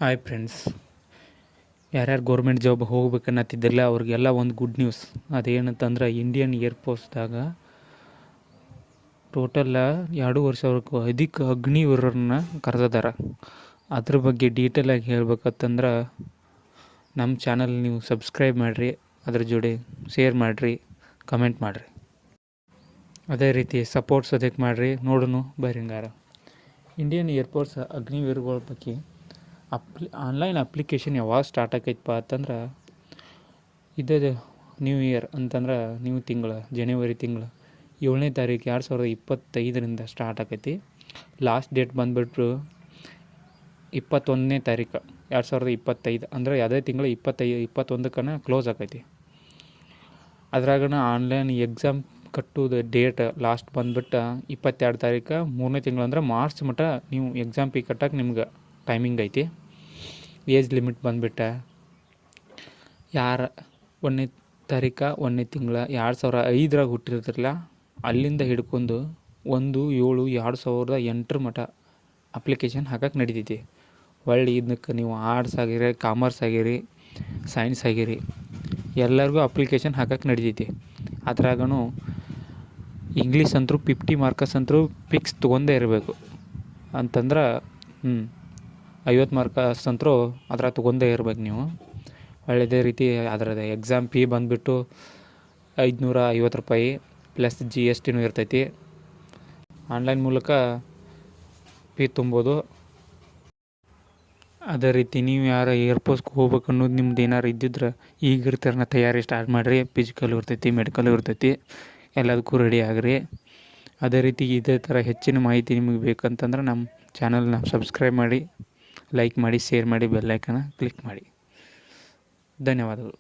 Hi friends, ಯಾರ್ಯಾರು government job ಹೋಗ್ಬೇಕನ್ನತ್ತಿದ್ದಿರಲ್ಲ ಅವ್ರಿಗೆಲ್ಲ ಒಂದು ಗುಡ್ ನ್ಯೂಸ್. ಅದೇನಂತಂದ್ರೆ ಇಂಡಿಯನ್ ಏರ್ಫೋರ್ಸ್ದಾಗ ಟೋಟಲ್ 2,500ಕ್ಕೂ ಅಧಿಕ ಅಗ್ನಿವೀರರನ್ನ ಕರೆದಿದ್ದಾರೆ. ಅದ್ರ ಬಗ್ಗೆ ಡೀಟೇಲಾಗಿ ಹೇಳ್ಬೇಕಂತಂದ್ರೆ ನಮ್ಮ ಚಾನಲ್ ನೀವು ಸಬ್ಸ್ಕ್ರೈಬ್ ಮಾಡಿರಿ, ಅದ್ರ ಜೋಡಿ ಶೇರ್ ಮಾಡಿರಿ, ಕಮೆಂಟ್ ಮಾಡಿರಿ. ಅದೇ ರೀತಿ ಸಪೋರ್ಟ್ಸ್ ಅದಕ್ಕೆ ಮಾಡಿರಿ. ನೋಡೋಣ ಬರಿಂಗಾರ ಇಂಡಿಯನ್ ಏರ್ಫೋರ್ಸ್ ಅಗ್ನಿವೀರಗಳ ಬಗ್ಗೆ ಆನ್ಲೈನ್ ಅಪ್ಲಿಕೇಶನ್ ಯಾವಾಗ ಸ್ಟಾರ್ಟ್ ಆಕೈತಪ್ಪ ಅಂತಂದ್ರೆ ಇದೇ ನ್ಯೂ ಇಯರ್ ಅಂತಂದ್ರೆ ನ್ಯೂ ತಿಂಗಳು ಜನವರಿ ತಿಂಗಳು 7ನೇ ತಾರೀಕು 2025ರಿಂದ ಸ್ಟಾರ್ಟ್ ಆಕೈತಿ. ಲಾಸ್ಟ್ ಡೇಟ್ ಬಂದುಬಿಟ್ರು 21ನೇ ತಾರೀಕು 2025, ಅಂದರೆ ಯಾವುದೇ ತಿಂಗಳು 21ಕ್ಕನ ಕ್ಲೋಸ್ ಆಕೈತಿ. ಅದ್ರಾಗ ಆನ್ಲೈನ್ ಎಕ್ಸಾಮ್ ಕಟ್ಟೋದು ಡೇಟ್ ಲಾಸ್ಟ್ ಬಂದುಬಿಟ್ಟು 22 ತಾರೀಕು 3ನೇ ತಿಂಗಳು, ಅಂದ್ರೆ ಮಾರ್ಚ್ ಮಟ್ಟ ನೀವು ಎಕ್ಸಾಮ್ ಫೀ ಕಟ್ಟಕ್ಕೆ ನಿಮ್ಗೆ ಟೈಮಿಂಗ್ ಐತಿ. ಏಜ್ ಲಿಮಿಟ್ ಬಂದುಬಿಟ್ಟು 1ನೇ ತಾರೀಕು 1ನೇ ತಿಂಗಳು 2005 ಹುಟ್ಟಿರ್ತಿರಲ್ಲ ಅಲ್ಲಿಂದ ಹಿಡ್ಕೊಂಡು 1/7/2008 ಮಟ್ಟ ಅಪ್ಲಿಕೇಶನ್ ಹಾಕಕ್ಕೆ ನಡೀತೈತಿ. ಒಳ್ಳೆ ಇದಕ್ಕೆ ನೀವು ಆರ್ಟ್ಸ್ ಆಗಿರಿ, ಕಾಮರ್ಸ್ ಆಗಿರಿ, ಸೈನ್ಸ್ ಆಗಿರಿ, ಎಲ್ಲರಿಗೂ ಅಪ್ಲಿಕೇಶನ್ ಹಾಕಕ್ಕೆ ನಡೀತೈತಿ. ಅದ್ರಾಗೂ ಇಂಗ್ಲೀಷ್ ಅಂತೂ 50 ಮಾರ್ಕಸ್ ಅಂತೂ ಫಿಕ್ಸ್ ತೊಗೊಂಡೇ ಇರಬೇಕು. ಅಂತಂದ್ರೆ 50 ಮಾರ್ಕಸ್ ಅಂತೂ ಅದ್ರಾಗ ತೊಗೊಂಡೇ ಇರ್ಬೇಕು ನೀವು. ಒಳ್ಳೆಯದೇ ರೀತಿ ಅದರದ ಎಕ್ಸಾಮ್ ಫೀ ಬಂದುಬಿಟ್ಟು 550 ರೂಪಾಯಿ ಪ್ಲಸ್ GST ಇರ್ತೈತಿ. ಆನ್ಲೈನ್ ಮೂಲಕ ಫೀ ತುಂಬೋದು. ಅದೇ ರೀತಿ ನೀವು ಯಾರು ಏರ್ಫೋರ್ಸ್ಗೆ ಹೋಗ್ಬೇಕು ಅನ್ನೋದು ನಿಮ್ದು ಏನಾರು ಇದ್ದಿದ್ರೆ ಈಗಿರ್ತಾರನ್ನ ತಯಾರಿ ಸ್ಟಾರ್ಟ್ ಮಾಡಿರಿ. ಫಿಸಿಕಲ್ ಇರ್ತೈತಿ, ಮೆಡಿಕಲ್ ಇರ್ತೈತಿ, ಎಲ್ಲದಕ್ಕೂ ರೆಡಿ ಆಗಿರಿ. ಅದೇ ರೀತಿ ಇದೇ ಥರ ಹೆಚ್ಚಿನ ಮಾಹಿತಿ ನಿಮಗೆ ಬೇಕಂತಂದ್ರೆ ನಮ್ಮ ಚಾನಲ್ನ ಸಬ್ಸ್ಕ್ರೈಬ್ ಮಾಡಿ, ಲೈಕ್ ಮಾಡಿ, ಶೇರ್ ಮಾಡಿ, ಬೆಲ್ ಐಕನ್ನ ಕ್ಲಿಕ್ ಮಾಡಿ. ಧನ್ಯವಾದಗಳು.